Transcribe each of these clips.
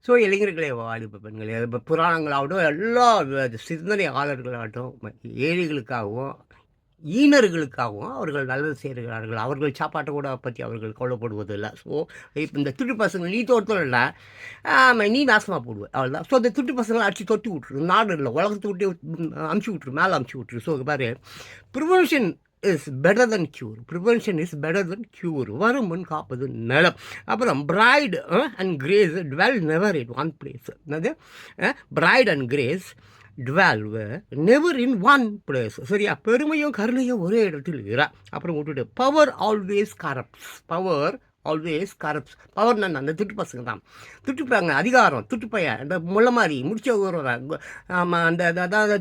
So இளைஞர்களே, வாலிப பெண்களே, இப்போ புராணங்களாகட்டும், எல்லா சிந்தனையாளர்களாகட்டும், ஏழைகளுக்காகவும், ஈனர்களுக்காகவும் அவர்கள் நல்லது செய்கிறார்கள். அவர்கள் சாப்பாட்டை கூட பற்றி அவர்கள் கவலைப்படுவதில்லை. ஸோ இப்போ இந்த திருட்டு பசங்க நீ தோற்றல இல்லை, நீ நாசமாக போடுவேன் அவ்வளோதான். ஸோ இந்த திருட்டு பசங்களை அடிச்சு தொட்டி விட்ரு. நாடு இல்லை, உலகத்தை விட்டு அமுச்சு விட்ரு, மேலே அமுச்சு விட்ரு. ஸோ பாரு, prevention is better than cure. Prevention is better than cure. வரும் முன் காப்பது நலம். அப்புறம் pride and grace dwell never in one place. என்னது? Pride and grace dwell never in one place. சரியா? பெருமையும் கருணையும் ஒரே இடத்தில் இரா. அப்புறம் விட்டுட்டு power always corrupts. Power always corrupts. பவர்னா அந்த திட்டு பசங்க தான் திட்டுப்பாங்க. அதிகாரம் திட்டுப்பையன், இந்த முள்ள மாதிரி முடிச்ச ஊருவாங்க. ஆமாம், அந்த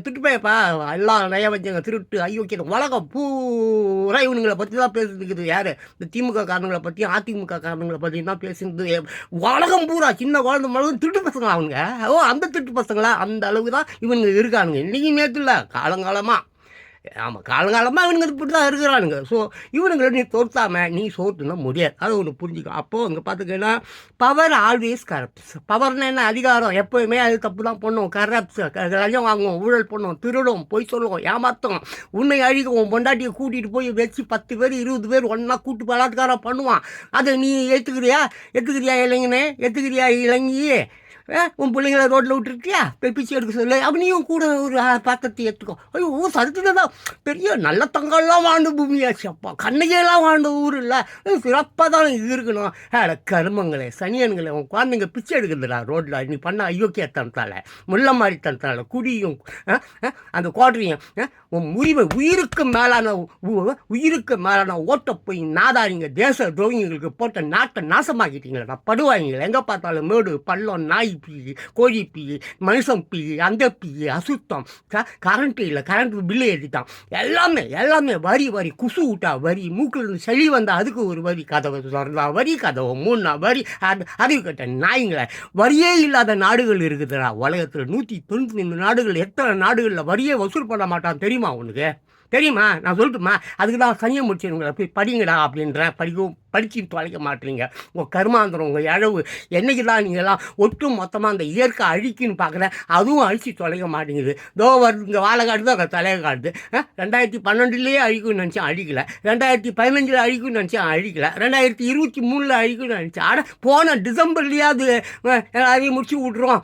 திட்டுப்பையப்பா எல்லாம் நய வச்சங்க திருட்டு ஐயோக்கிய உலகம் பூரா இவனுங்களை பற்றி தான் பேசிட்டுருக்குது. யார்? இந்த திமுக காரணங்களை பற்றி, அதிமுக காரணங்களை பற்றி தான் பேசிட்டு உலகம் பூரா. சின்ன குழந்தை மழை திருட்டு பசங்க அவனுங்க. ஓ, அந்த திருட்டு பசங்களா? அந்த அளவுக்கு தான் இவனுங்க இருக்கானுங்க. இன்றைக்கி நேற்று இல்லை, காலங்காலமாக. ஆமாம், காலங்காலமாக இவனுங்க இப்படி தான் இருக்கிறானுங்க. ஸோ இவனுங்களை நீ தோற்றாமல் நீ சோற்றுனா முடியாது. அதை ஒன்று புரிஞ்சுக்கும். அப்போது இங்கே பார்த்துக்கிட்டா பவர் ஆல்வேஸ் கரப்ட்ஸ். பவர்னா என்ன? அதிகாரம். எப்போயுமே அது தப்பு தான் பண்ணுவோம். கரப்ட்ஸ், லஞ்சம் வாங்குவோம், ஊழல் பண்ணுவோம், திருடும், பொய் சொல்லுவோம், ஏமாத்தோம், உன்னை அழிக்குவோம். பொண்டாட்டியை கூட்டிகிட்டு போய் வச்சு 10 பேர் 20 பேர் ஒன்றா கூட்டு பலாத்காரம் பண்ணுவான். அதை நீ ஏற்றுக்கிறியா? இளைஞனே? இளைஞியே? உன் பிள்ளைங்கள ரோட்டில் விட்டுருக்கியா? பிச்சை எடுக்க சொல்லு. அப்படியும் கூட ஒரு பாத்திரத்தை எடுத்துக்கோ. ஐயோ, சரித்திரம் தான். பெரிய நல்ல தங்கம்லாம் வாழ்ந்த பூமியாச்சு. அப்பா, கண்ணையெல்லாம் வாழ்ந்த ஊர் இல்லை. சிறப்பாக தான் இருக்கணும். கருமங்களே, சனியன்களே, உன் குழந்தைங்க பிச்சை எடுக்குதுடா ரோட்டில். நீ பண்ண அயோக்கியத்தனத்தால், முள்ள மாதிரி தனத்தால், குடியும் அந்த குவாட்டரையும் உன் உயிருக்கு மேலான ஓட்ட போய் நாதாரிங்க தேச துரோகிங்களுக்கு போட்ட நாட்டை நாசமாக்கிட்டீங்களா? படுவாங்க. எங்கே பார்த்தாலும் மேடு பள்ளம், நாய் பீ, கோழி பீ, மனுஷன் பீ, அந்த பீ, அசுத்தம். கரண்ட்டு இல்லை, கரண்ட் பில்லு ஏற்றிட்டான். எல்லாமே வரி குசு விட்டா வரி, மூக்கில் இருந்து சளி வந்தால் அதுக்கு ஒரு வரி, கதவை திறந்தா வரி, கதவை மூணா வரி. அறிவு கட்ட நாய்ங்கள. வரியே இல்லாத நாடுகள் இருக்குதுடா உலகத்தில். 195 நாடுகள். எத்தனை நாடுகளில் வரியே வசூல் பண்ண மாட்டான் தெரியுமா உனக்கு? தெரியுமா? நான் சொல்லட்டுமா? அதுக்கு தான் சனியை முடிச்சிருங்களா, போய் படிங்கடா அப்படின்ற. படித்து தொலைக்க மாட்டீங்க. உங்கள் கருமாந்திரம், உங்கள் இழவு. என்றைக்கு தான் நீங்கள்லாம் ஒட்டு மொத்தமாக அந்த இயற்கை அழிக்குன்னு பார்க்குறேன், அதுவும் அழிச்சு தொலைக்க மாட்டேங்குது. தோ வருது இங்கே வாழைக்காடு தான் அங்கே தலையை காட்டுது. 2012 அழிக்கும்னு நினச்சேன், அழிக்கலை. 2015 அழிக்கும்னு நினச்சேன், அழிக்கலை. 2023 அழிக்கும்னு நினச்சேன். ஆனால் போன டிசம்பர்லேயாவது எல்லாரையும் முடிச்சு விட்ருவோம்.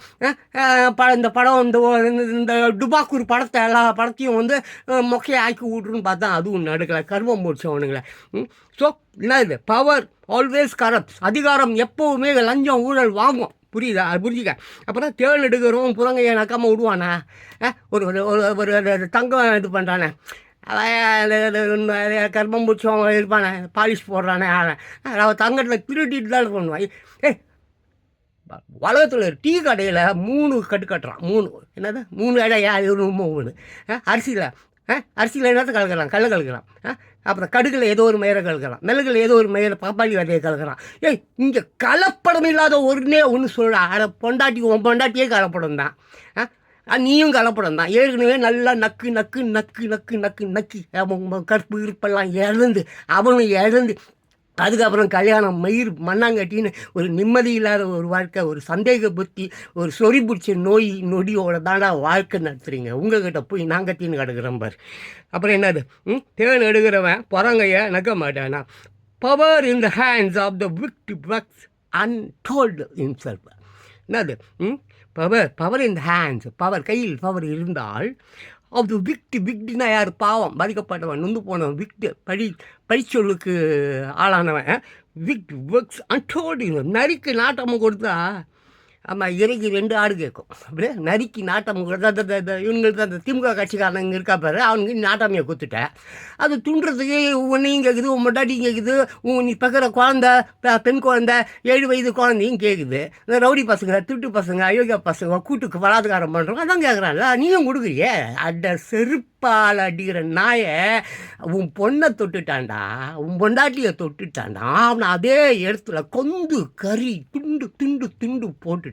இந்த படம், இந்த டுபாக்கூர் படத்தை, எல்லா படத்தையும் வந்து மொக்கையை ஆக்கி விட்ருன்னு பார்த்தா அதுவும் நடக்கலை. கர்மம் முடிச்சவனுங்களை. ஸோ என்ன இது? Power always corrupts. அதிகாரம் எப்போவுமே லஞ்சம் ஊழல் வாங்கும். புரியுதா? அது புரிஞ்சுக்க. அப்புறம் தேள் எடுக்கிறோம், புறங்கையை நக்காமல் விடுவானா? ஒரு தங்கம் இது பண்ணுறானே, கர்மம் பிடிச்சவங்க இருப்பானே, பாலிஷ் போடுறானே, அவன் தங்கத்தில் திருட்டிட்டு தான் பண்ணுவான். உலகத்தில் டீ கடையில் 3 கட்டு கட்டுறான். 3 என்னது? 3 இடையா? 3 அரிசியில் என்னத்தை கலக்கிறான்? கலக்கிறான். அப்புறம் கடுகில் ஏதோ ஒரு மயிரை கலக்கிறான். மிளகுல ஏதோ ஒரு மயிரை பப்பாளி விதையை கலக்கிறான். இங்கே கலப்படம் இல்லாத ஒன்று சொல்ல. பொண்டாட்டி, உன் பொண்டாட்டியே கலப்படம் தான். நீயும் கலப்படம் தான். ஏற்கனவே நல்லா நக்கி கற்பு இருப்பெல்லாம் இழந்து அவனும் இழந்து, அதுக்கப்புறம் கல்யாணம், மயிர் மண்ணாங்கட்டின்னு ஒரு நிம்மதி இல்லாத ஒரு வாழ்க்கை, ஒரு சந்தேக புத்தி, ஒரு சொறி பிடிச்ச நொடியோட தாண்டா வாழ்க்கை நடத்துறீங்க. உங்ககிட்ட போய் நாங்கத்தின்னு கிடக்குறேன் பாரு. அப்புறம் என்னது? தேன் எடுக்கிறவன் புறங்கைய நக்க மாட்டானா? Power in the hands of the victim works untold himself. என்னது? Power in the hands. Power, கையில் பவர் இருந்தால் அது விக்டினா யார்? பாவம், பாதிக்கப்பட்டவன், நொந்து போனவன். படிச்சொல்லுக்கு ஆளானவன். Works untold. நரிக்கு நாட்டமும் கொடுத்தா, ஆமாம், இறைக்கு 2 ஆடு கேட்கும். அப்படியே நரிக்கு நாட்டம் கொடுத்தா, இவங்களுக்கு அந்த திமுக கட்சிக்காரங்க இருக்கா பாரு, அவனுக்கு நாட்டாமையை கொடுத்துட்டேன். அது துண்டுறதுக்கு உன்னையும் கேட்குது, உன் மொட்டாட்டியும் கேட்குது, நீ பக்கிற குழந்த, பெண் குழந்தை, 7 வயது குழந்தையும் கேட்குது. இந்த ரவுடி பசங்க, திருட்டு பசங்க, அயோக்கிய பசங்க கூட்டுக்கு பலாத்காரம் பண்ணுறோம். அதான் கேட்குறான்ல, நீயும் கொடுக்குறியே. அட செருப்பால் அடிக்கிற நாயை, உன் பொண்ணை தொட்டுட்டான்டா, உன் பொண்டாட்டியை தொட்டுட்டான்டா. அவனை அதே இடத்துல கொந்து கறி துண்டு போட்டு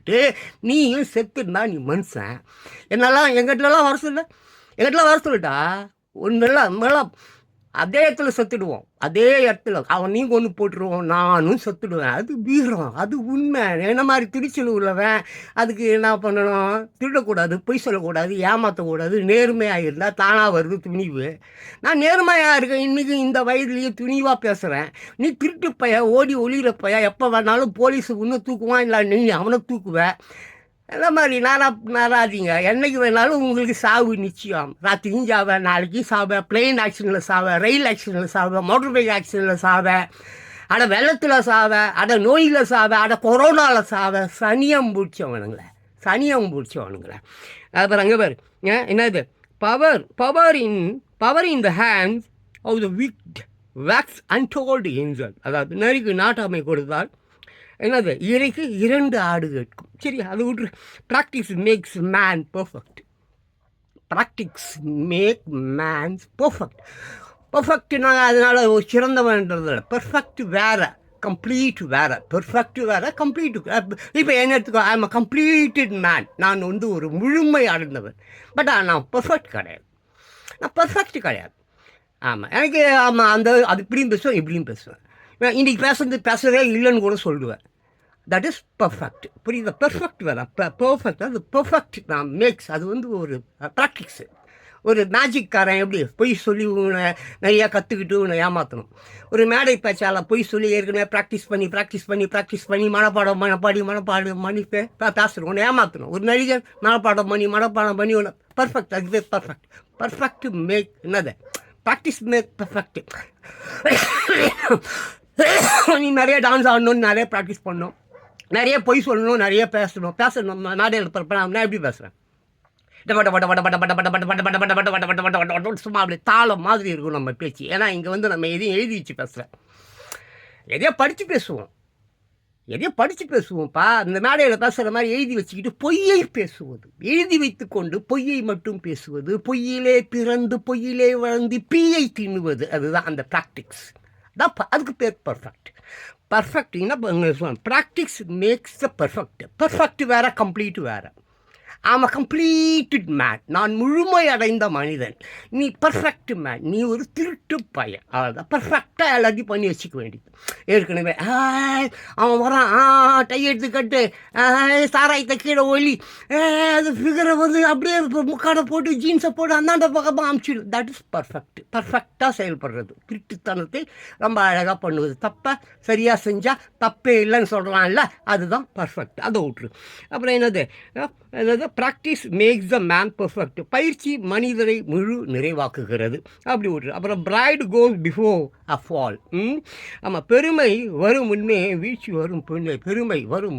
நீயும் செத்துருந்தா நீ மனுஷன். எங்கெட்டலாம் வர சொல்ல. எங்கிட்டலாம் வர சொல்லிட்டா ஒன்றுலாம் அதே இடத்துல செத்துடுவோம். அதே இடத்துல அவனையும் கொண்டு போட்டுருவோம், நானும் செத்துடுவேன். அது வீரம், அது உண்மை. என்ன மாதிரி துணிச்சல் உள்ளவன் அதுக்கு என்ன பண்ணணும்? திருடக்கூடாது, பொய் சொல்லக்கூடாது, ஏமாற்றக்கூடாது, நேர்மையாக இருந்தால் தானாக வருது துணிவு. நான் நேர்மையாக இருக்கேன், இன்றைக்கி இந்த வயதுலேயே துணிவாக பேசுகிறேன். நீ திருட்டு பைய, ஓடி ஒளிகிற பைய, எப்போ வேணாலும் போலீஸு இன்னும் தூக்குவான், இல்லை நீ அவனை தூக்குவேன். அந்த மாதிரி நாராதீங்க. என்றைக்கு வேணாலும் உங்களுக்கு சாவு நிச்சயம். ராத்திரியும் சாவேன், நாளைக்கும் சாவேன், பிளெயின் ஆக்சிடெண்ட்டில் சாவேன், ரயில் ஆக்சிடெண்ட்டில் சாவேன், மோட்டர் பைக் ஆக்சிடெண்ட்டில் சாவேன், அட வெள்ளத்தில் சாவேன், அட நோயில் சாவேன், அட கொரோனாவில் சாவேன். சனியம் பிடிச்சவனுங்களே, சனியம் பிடிச்சவனுங்களே. அப்புறம் அங்கே பேர் என்னது power in the hands of the wicked waxes untold angel. அதாவது நரிக்கு நாட்டாமை கொடுத்தால் என்னது இறைக்கு 2 ஆடு கேட்கும். சரி, அது விட்ரு. Practice makes man perfect. Practice make mans perfect. பர்ஃபெக்ட்னா அதனால் சிறந்தவன்றது பர்ஃபெக்ட் வேறு, கம்ப்ளீட் வேறு. பெர்ஃபெக்ட் வேறு, கம்ப்ளீட். இப்போ என்ன எடுத்துக்கோ, I am a completed man. நான் ஒரு முழுமை அடைந்தவன். பட் நான் பர்ஃபெக்ட் கிடையாது, நான் பர்ஃபெக்ட் கிடையாது. ஆமாம், எனக்கு அது இப்படியும் பேசுவேன், இப்படியும் பேசுவேன். இன்றைக்கி பேசுகிறதே இல்லைன்னு கூட சொல்லுவேன். That is perfect. புரியுது? பெர்ஃபெக்ட் வேறு, பர்ஃபெக்ட். அது பர்ஃபெக்ட் நான் மேக்ஸ். அது ஒரு ப்ராக்டிக்ஸு. ஒரு மேஜிக்காரன் எப்படி பொய் சொல்லி உன்னை நிறையா கற்றுக்கிட்டு உன்னை ஏமாற்றணும். ஒரு மேடை பேச்சால் பொய் சொல்லி ஏற்கனவே ப்ராக்டிஸ் பண்ணி மனப்பாடம் பேசணும், உன்னை ஏமாற்றணும். ஒரு நடிகர் மனப்பாடம் பண்ணி உன்னை பர்ஃபெக்ட். அதுவே பர்ஃபெக்ட் மேக் என்னது ப்ராக்டிஸ் மேக் பர்ஃபெக்ட். நீ நிறைய டான்ஸ் ஆடணும்னு நிறைய ப்ராக்டிஸ் பண்ணணும், நிறைய பொய் சொல்லணும், நிறைய பேசணும். மேடையில் நான் எப்படி பேசுகிறேன்? சும்மா அப்படி தாளம் மாதிரி இருக்கும் நம்ம பேச்சு. ஏன்னா இங்கே நம்ம எதையும் எழுதி வச்சு பேசுகிறேன், எதையோ படித்து பேசுவோம்ப்பா. இந்த மேடையில் பேசுகிற மாதிரி எழுதி வச்சுக்கிட்டு பொய்யை பேசுவது, எழுதி வைத்து கொண்டு பொய்யை மட்டும் பேசுவது, பொய்யிலே பிறந்து பொய்யிலே வளர்ந்து பீயை தின்னுவது. அதுதான் அந்த ப்ராக்டிக்ஸ். அதுக்கு பேர் பர்ஃபெக்ட். என்ன ப்ராக்டிஸ் மேக்ஸ் த பர்ஃபெக்ட் வேறு, கம்ப்ளீட் வேறு. ஆம் அ கம்ப்ளீட்டட் மேன். நான் முழுமை அடைந்த மனிதன். நீ பர்ஃபெக்ட் மேன். நீ ஒரு திருட்டு பையன். அவ்வளோதான். பர்ஃபெக்டாக எல்லாத்தையும் பண்ணி வச்சுக்க வேண்டியது. ஏற்கனவே அவன் வரான், டை எடுத்து கட்டு, சாராயத்தை கீழே ஒலி, அது ஃபிகரை அப்படியே முக்காடை போட்டு ஜீன்ஸை போட்டு அந்தாண்ட பக்கமாக அமுச்சிடும். தட் இஸ் பர்ஃபெக்டாக செயல்படுறது. திருட்டுத்தனத்தை ரொம்ப அழகாக பண்ணுவது. தப்பை சரியாக செஞ்சால் தப்பே இல்லைன்னு சொல்கிறான்ல, அதுதான் பர்ஃபெக்ட். அதை விட்டுரு. அப்புறம் என்னது practice makes the man perfect. பயிற்சி மனிதரை முழு நிறைவாக்குகிறது. அப்படி விட்டுரு. அப்புறம் pride goes before a fall. ஆமாம், பெருமை வரும் முன்னே வீழ்ச்சி வரும் பின்னே. பெருமை வரும்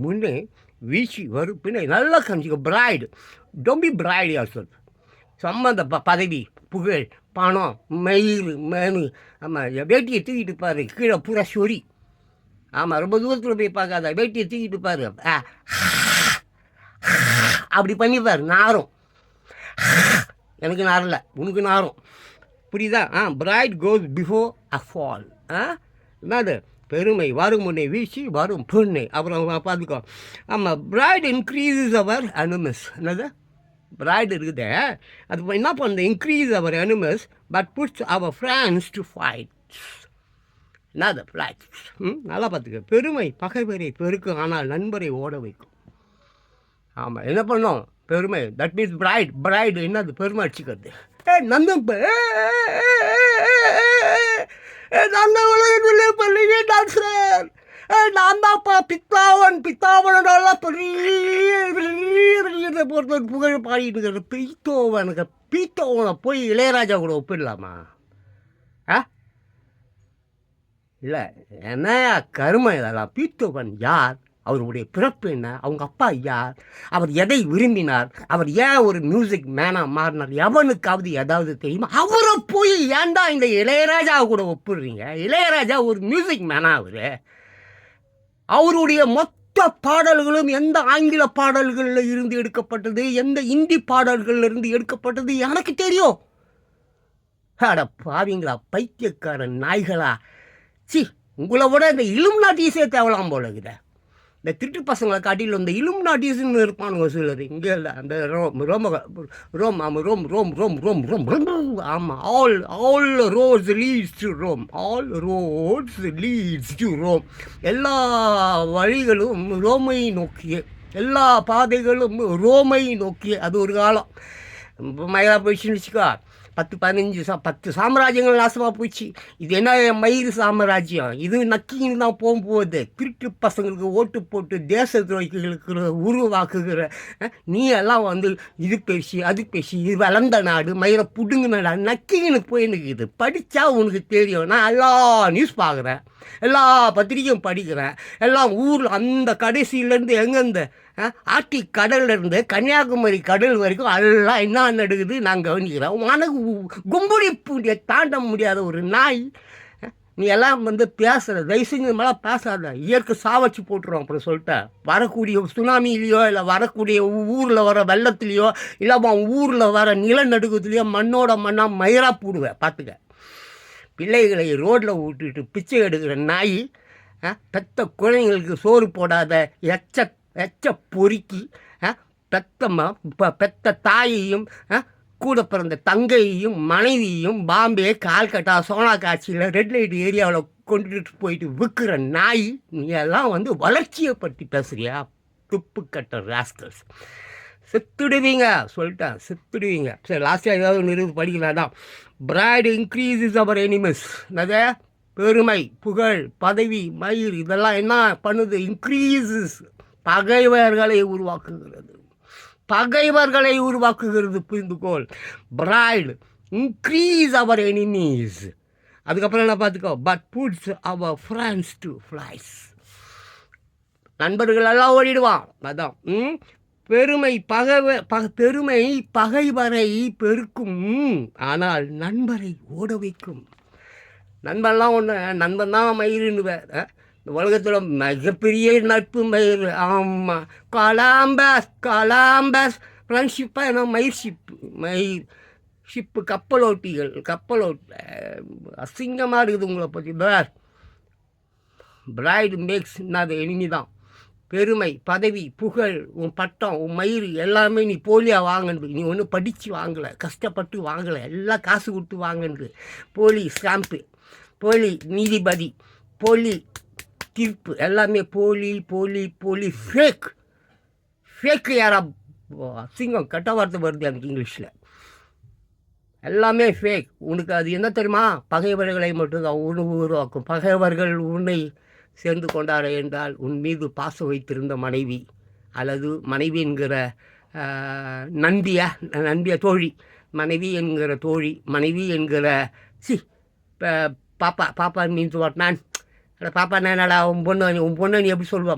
முன்னே வீழ்ச்சி வரும் பின்னே. நல்லா கணிச்சிக்க. Pride, don't be pride yourself. பதவி, புகழ், பணம், மயில், மேனு, ஆமாம், வேட்டியை தூக்கிட்டு பாரு, கீழே பூரா சொறி. ஆமாம், ரொம்ப தூரத்தில் போய் பார்க்காத, வேட்டியை தூக்கிட்டு பாரு, அப்படி பண்ணிப்பார், நாரும். எனக்கு நாரில்லை, உனக்கு நாரும். புரியுதா? Pride goes before a fall. என்னது பெருமை வரும் முன்னே வீழ்ச்சி வரும் பெண்ணை. அப்புறம் பார்த்துக்கோ. ஆமாம், பிரைட் இன்க்ரீஸஸ் அவர் அனிமஸ். என்னது பிரைட் இருக்குதே, அது என்ன பண்ணுது? Increase our animus but puts our friends to fight. என்னது ஃப்ளைட்? நல்லா பார்த்துக்க. பெருமை பகைவரை பெருக்கும், ஆனால் நண்பரை ஓட வைக்கும். ஆமாம், என்ன பண்ணோம்? பெருமை. தட் மீன்ஸ் பிரைடு என்னது? பெருமை அடிச்சுக்கிறது. நான் உலகத்திலே பள்ளியே டான்ஸர், நான் தான்ப்பா பித்தாவனோட பெரிய புகழ் பாடிட்டு இருக்கிற பீத்தோவனை போய் இளையராஜா கூட ஒப்பிடலாமா? இல்லை, என்ன கருமை இதெல்லாம். பீத்தோவன் யார்? அவருடைய பிறப்பு என்ன? அவங்க அப்பா யார்? அவர் எதை விரும்பினார்? அவர் ஏன் ஒரு மியூசிக் மேனாக மாறினார்? எவனுக்காவது ஏதாவது தெரியுமா? அவரை போய் ஏன்டா இந்த இளையராஜாவை கூட ஒப்பிடுறீங்க? இளையராஜா ஒரு மியூசிக் மேனா? அவருடைய மொத்த பாடல்களும் எந்த ஆங்கில பாடல்களில் இருந்து எடுக்கப்பட்டது, எந்த இந்தி பாடல்களில் இருந்து எடுக்கப்பட்டது எனக்கு தெரியும். அட பாவீங்களா, பைத்தியக்காரன் நாய்களா! சி, உங்களை விட இந்த இலும் நாட்டியசே தேவலாம் போல இருக்குத. இந்த திருட்டு பசங்களை காட்டிலும் இந்த இலுமினாட்டிஸ்ன்னு இருப்பானுங்க சிலர். இங்கே இல்லை, அந்த ரோம் ரோம ரோம் ஆமாம் Rome Rome Rome Rome Rome Rome ஆமாம், all all roads leads to Rome, all roads leads to Rome. எல்லா வழிகளும் ரோமை நோக்கிய, எல்லா பாதைகளும் ரோமை நோக்கிய. அது ஒரு காலம். மயிலா போயிடுச்சுன்னு வச்சுக்கோ, 10 சாம்ராஜ்யங்கள் நாசமாக போச்சு. இது என்ன மயிறு சாம்ராஜ்யம்? இது நக்கின்னு தான் போகும்போது திருட்டு பசங்களுக்கு ஓட்டு போட்டு தேச துரோகிகளுக்கு உருவாக்குகிற நீ எல்லாம் வந்து இது பேசி அது பேசி, இது வளர்ந்த நாடு மயிரை புடுங்கின நாடு நக்கின்னு போயின்னுக்குது. படித்தா உனக்கு தெரியும். நான் எல்லா நியூஸ் பார்க்குறேன், எல்லா பத்திரிக்கையும் படிக்கிறேன். எல்லாம் ஊரில் அந்த கடைசியிலேருந்து எங்கேருந்து ஆர்டிக் கடல்லேருந்து கன்னியாகுமரி கடல் வரைக்கும் எல்லாம் என்ன நடக்குது நான் கவனிக்கிறேன். உனக்கு கும்புடி பூண்டியை தாண்ட முடியாத ஒரு நாய். நீ எல்லாம் வந்து பேசுகிற, தயவு செஞ்சு மேலாம் பேசாத, இயற்கை சாவச்சு போட்டுருவோம் அப்புறம் சொல்லிட்டேன். வரக்கூடிய சுனாமிலேயோ இல்லை வரக்கூடிய ஊரில் வர வெள்ளத்துலேயோ இல்லை ஊரில் வர நிலநடுக்கத்துலேயோ மண்ணோட மண்ணாக மயிராக போடுவேன் பார்த்துக்க. பிள்ளைகளை ரோட்டில் விட்டுட்டு பிச்சை எடுக்கிற நாய், பெத்த குழந்தைங்களுக்கு சோறு போடாத எச்ச பொறுக்கி, பெத்த தாயையும் கூட பிறந்த தங்கையையும் மனைவியையும் பாம்பே கால்கட்டா சோனாகாட்சியில் ரெட் லைட் ஏரியாவில் கொண்டுட்டு போயிட்டு விற்கிற நாய். நீ எல்லாம் வந்து வளர்ச்சியை பற்றி பேசுறியா? துப்பு கட்ட ராஸ்கல்ஸ், செத்துடுவீங்க சொல்லிட்டேன், செத்துடுவீங்க. சரி, லாஸ்ட்டாக ஏதாவது ஒன்று இருக்குது படிக்கலாம் தான். பிரைட் இன்க்ரீஸஸ் அவர் எனிமஸ். நிறைய பெருமை புகழ் பதவி மயிர் இதெல்லாம் என்ன பண்ணுது? இன்க்ரீஸஸ், பகைவர்களை உருவாக்குகிறது, பகைவர்களை உருவாக்குகிறது. புரிந்துகோள். Pride increase our enemies. அதுக்கப்புறம் என்ன பார்த்துக்கோ, but puts our friends to flies. நண்பர்கள் எல்லாம் ஓடிடுவான். அதான் பெருமை பெருமை பகைவரை பெருக்கும், ஆனால் நண்பரை ஓட வைக்கும். நண்பன்லாம் ஒன்று, நண்பன் தான் மயிருன்னுவேன். இந்த உலகத்தில் மிகப்பெரிய நட்பு மயிர். ஆமாம், கலாம்பஸ் ஃப்ரெண்ட்ஷிப்பாக என்ன மயிர் ஷிப்பு கப்பலோட்டிகள். அசிங்கமாக இருக்குது உங்களை பற்றி. பிரைடு மேக்ஸ் என்னது எனிமி தான். பெருமை பதவி புகழ் உன் பட்டம் உன் மயிர் எல்லாமே நீ போலியாக வாங்கினது. நீ ஒன்றும் படித்து வாங்கலை, கஷ்டப்பட்டு வாங்கலை, எல்லாம் காசு கொடுத்து வாங்கினது. போலி ஸ்டாம்ப்பு, போலி நீதிபதி, போலி தீர்ப்பு, எல்லாமே போலி போலி போலி ஃபேக்கு. யாரா அசிங்கம் கெட்ட வார்த்தை வருது எனக்கு இங்கிலீஷில். எல்லாமே ஃபேக். உனக்கு அது என்ன தெரியுமா? பகைவர்களை மட்டும்தான் உருவாக்கும். பகைவர்கள் உன்னை சேர்ந்து கொண்டாட என்றால் உன் மீது பாசம் வைத்திருந்த மனைவி அல்லது மனைவி என்கிற நண்பிய தோழி, மனைவி என்கிற தோழி, மனைவி என்கிற பாப்பா மீன்ஸ் வாட் மேன்? பாப்பா என்னடா உன் பொண்ணு நீ எப்படி சொல்லுவா?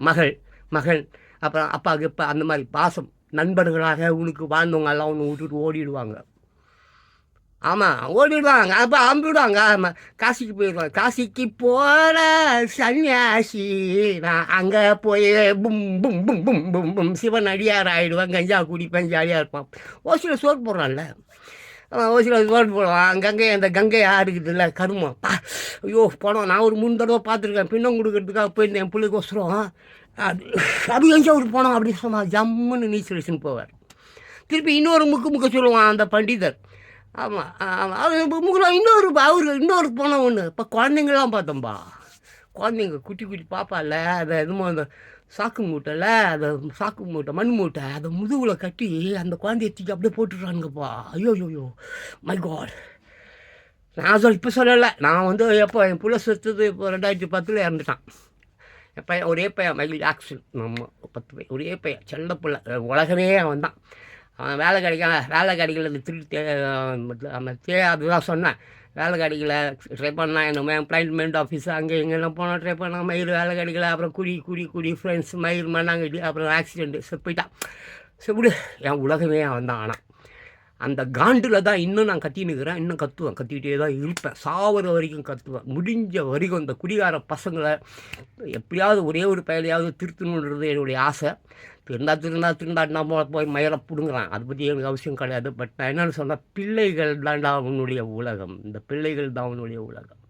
மகள். அப்புறம் அப்பாவுக்கு இப்போ அந்த மாதிரி பாசம். நண்பர்களாக உனக்கு வாழ்ந்தவங்க எல்லாம் ஒன்று விட்டுட்டு ஓடிடுவாங்க. ஆமாம், ஓடிடுவாங்க. அப்போ அம்பிடுவாங்க. ஆமாம், காசிக்கு போயிடுவாங்க. காசிக்கு போகிற சன்னியாசி நான் அங்கே போய் பும் பும் பும் பும் பும் பும் சிவன் அடியார் ஆகிடுவான். கஞ்சா குடிப்பேன், ஜாலியாக இருப்பான். ஓசியில் சோறு போடுறான்ல, ஓசியில் சோறு போடுவான். அந்த கங்கை யாருக்குது இல்லை கருமம். ஐயோ போனோம். நான் ஒரு 3 தடவை பார்த்துருக்கேன். பின்னம் கொடுக்கறதுக்காக போயிருந்தேன் என் பிள்ளைக்கு ஒசரம். அப்படி எங்கேயாவது போனோம் அப்படி சொன்னால் ஜம்முன்னு நீச்சல் அடிச்சுன்னு போவார். திருப்பி இன்னொரு முக்க சொல்லுவான் அந்த பண்டிதர். ஆமாம், அது முக்கியம். இன்னொரு போனோம் ஒன்று. இப்போ குழந்தைங்கள்லாம் பார்த்தோம்பா, குழந்தைங்க குட்டி பாப்பா இல்லை, அதை எதுமோ அந்த சாக்கு மூட்டை மண் மூட்டை அதை முதுகில் கட்டி அந்த குழந்தைய தூக்கி அப்படியே போட்டுடுறானுங்கப்பா. ஐயோ மை காட். நான் இப்போ சொல்லலை. நான் வந்து எப்போ என் பிள்ளை செத்துது இப்போ 2010 இறந்துட்டான். என் பையன், ஒரே பையன், மைக்கேல் ஜாக்சன். நம்ம 10 ஒரே பையன், செல்ல பிள்ளை. உலகமே அவன் தான். அவன் வேலை கிடைக்கல திருட்டு. அதுதான் சொன்னேன், வேலை கிடைக்கல, ட்ரை பண்ணால் என்னமோ எம்ப்ளாய்மெண்ட் ஆஃபீஸ் அங்கே எங்கெல்லாம் போனால் ட்ரை பண்ணால் மயிர் வேலை கிடைக்கல. அப்புறம் குடி ஃப்ரெண்ட்ஸ் மயிர் மண்ணாங்கட்டி, அப்புறம் ஆக்சிடெண்ட்டு செத்து போயிட்டான். சரி விடு, என் உலகமே அவன் தான். ஆனால் அந்த காண்டில் தான் இன்னும் நான் கத்தினுக்கிறேன். இன்னும் கத்திக்கிட்டே தான் இருப்பேன். சாவர வரைக்கும் கத்துவேன். முடிஞ்ச வரைக்கும் இந்த குடிகார பசங்களை எப்படியாவது ஒரே ஒரு பயலையாவது திருத்தணுன்றது என்னுடைய ஆசை. திருந்தாட்டினா போய் மயிரை பிடுங்குறான். அதை பற்றி எனக்கு அவசியம் கிடையாது. பட் நான் என்னென்னு சொன்னால், பிள்ளைகள் தான்டா அவனுடைய உலகம். இந்த பிள்ளைகள் தான் அவனுடைய உலகம்.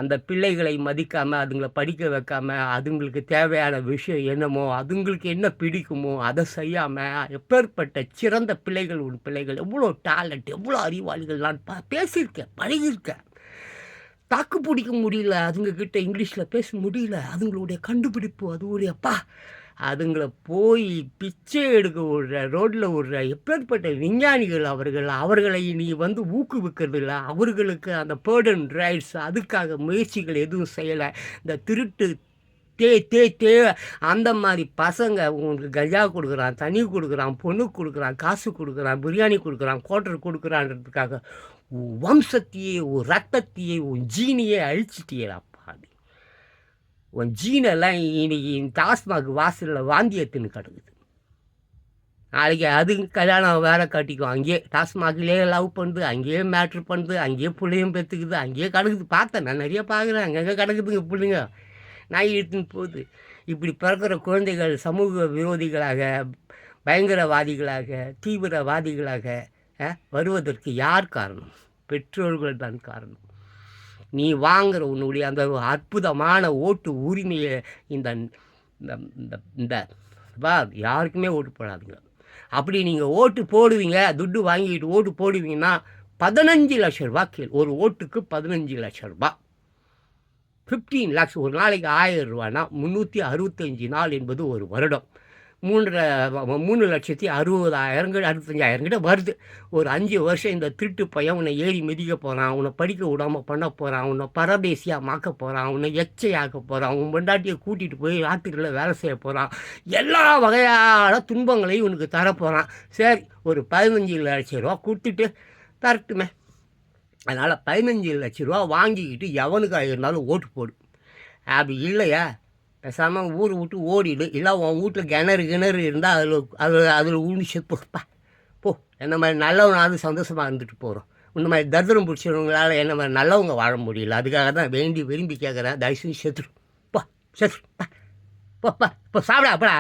அந்த பிள்ளைகளை மதிக்காமல் அதுங்களை படிக்க வைக்காமல் அதுங்களுக்கு தேவையான விஷயம் என்னமோ அதுங்களுக்கு என்ன பிடிக்குமோ அதை செய்யாமல் எப்பேற்பட்ட சிறந்த பிள்ளைகள் உன் பிள்ளைகள் எவ்வளோ டேலண்ட் எவ்வளோ அறிவாளிகள் நான் பேசியிருக்கேன் பழகியிருக்கேன். தாக்கு பிடிக்க முடியல, அதுங்கக்கிட்ட இங்கிலீஷில் பேச முடியல, அதுங்களுடைய கண்டுபிடிப்பு அதுவுடைய அதுங்களை போய் பிச்சை எடுக்க விடுற ரோட்டில் விடுற எப்பேற்பட்ட விஞ்ஞானிகள் அவர்களை நீ வந்து ஊக்குவிக்கிறது இல்லை. அவர்களுக்கு அந்த பேர்டன் ரைட்ஸ் அதுக்காக முயற்சிகள் எதுவும் செய்யலை. இந்த திருட்டு தே தே தே அந்த மாதிரி பசங்க உங்களுக்கு கஜா கொடுக்குறான், தண்ணி கொடுக்குறான், பொண்ணு கொடுக்குறான், காசு கொடுக்குறான், பிரியாணி கொடுக்குறான், குவார்ட்டர் கொடுக்குறான்றதுக்காக உன் வம்சத்தையே உன் ரத்தத்தையே உன் ஜீனியே அழிச்சிட்டியேடா பாவி. உன் ஜீனெல்லாம் இன்னைக்கு டாஸ்மாக் வாசலில் வாந்தி எடுத்துன்னு கிடக்குது. நாளைக்கு அது கல்யாணம் வேற கட்டிக்கும், அங்கேயே டாஸ்மாக்லேயே லவ் பண்ணுது, அங்கேயே மேட்ரு பண்ணுது, அங்கேயே பிள்ளையும் பெற்றுக்குது, அங்கேயே கிடக்குது. பார்த்தேன், நான் நிறைய பார்க்குறேன். அங்கங்கே கிடக்குதுங்க பிள்ளைங்க, நாய் இழுத்துன்னு போகுது. இப்படி பிறக்கிற குழந்தைகள் சமூக விரோதிகளாக, பயங்கரவாதிகளாக, தீவிரவாதிகளாக வருவதற்கு யார் காரணம்? பெற்றோர்கள் தான் காரணம். நீ வாங்குகிற உன்னுடைய அந்த அற்புதமான ஓட்டு உரிமையை இந்த இந்த யாருக்குமே ஓட்டு போடாதுங்க. அப்படி நீங்கள் ஓட்டு போடுவீங்க, துட்டு வாங்கிட்டு ஓட்டு போடுவீங்கன்னா 15 லட்சம் ரூபா கேள். ஒரு ஓட்டுக்கு 15 லட்சம் ரூபா, 15 lakhs. ஒரு நாளைக்கு 1000 ரூபானா 365 நாள் என்பது ஒரு வருடம். 3,60,000 65,000 கிட்ட வருது. ஒரு 5 வருஷம் இந்த திருட்டு பையன் உன்னை ஏறி மிதிக்க போகிறான், உன்னை படிக்க விடாமல் பண்ண போகிறான், உன்னை பரதேசியாக மாக்க போகிறான், உன்னை எச்சையாக்க போகிறான், உன் பொண்டாட்டியை கூட்டிகிட்டு போய் ராத்திரியில் வேலை செய்ய போகிறான், எல்லா வகையான துன்பங்களையும் உனக்கு தரப்போகிறான். சரி, ஒரு 15 லட்சம் ரூபா கொடுத்துட்டு தரட்டுமே. அதனால் 15 லட்ச ரூபா வாங்கிக்கிட்டு எவனுக்காக இருந்தாலும் ஓட்டு போடு. அப்படி இல்லையா பேசாமல் ஊரை விட்டு ஓடிடு. இல்லை உன் வீட்டில் கிணறு இருந்தால் அதில் ஊனி செத்துப்பா போ. என்ன மாதிரி நல்லவனாவது சந்தோஷமாக இருந்துட்டு போகிறோம். இந்த மாதிரி தரித்திரம் பிடிச்சவங்களால் என்ன மாதிரி நல்லவங்க வாழ முடியல. அதுக்காக தான் விரும்பி கேட்குறேன், தயவுசெய்து செத்துடும். போ செத்துடும். போ போ இப்போ சாப்பிடா அப்படா.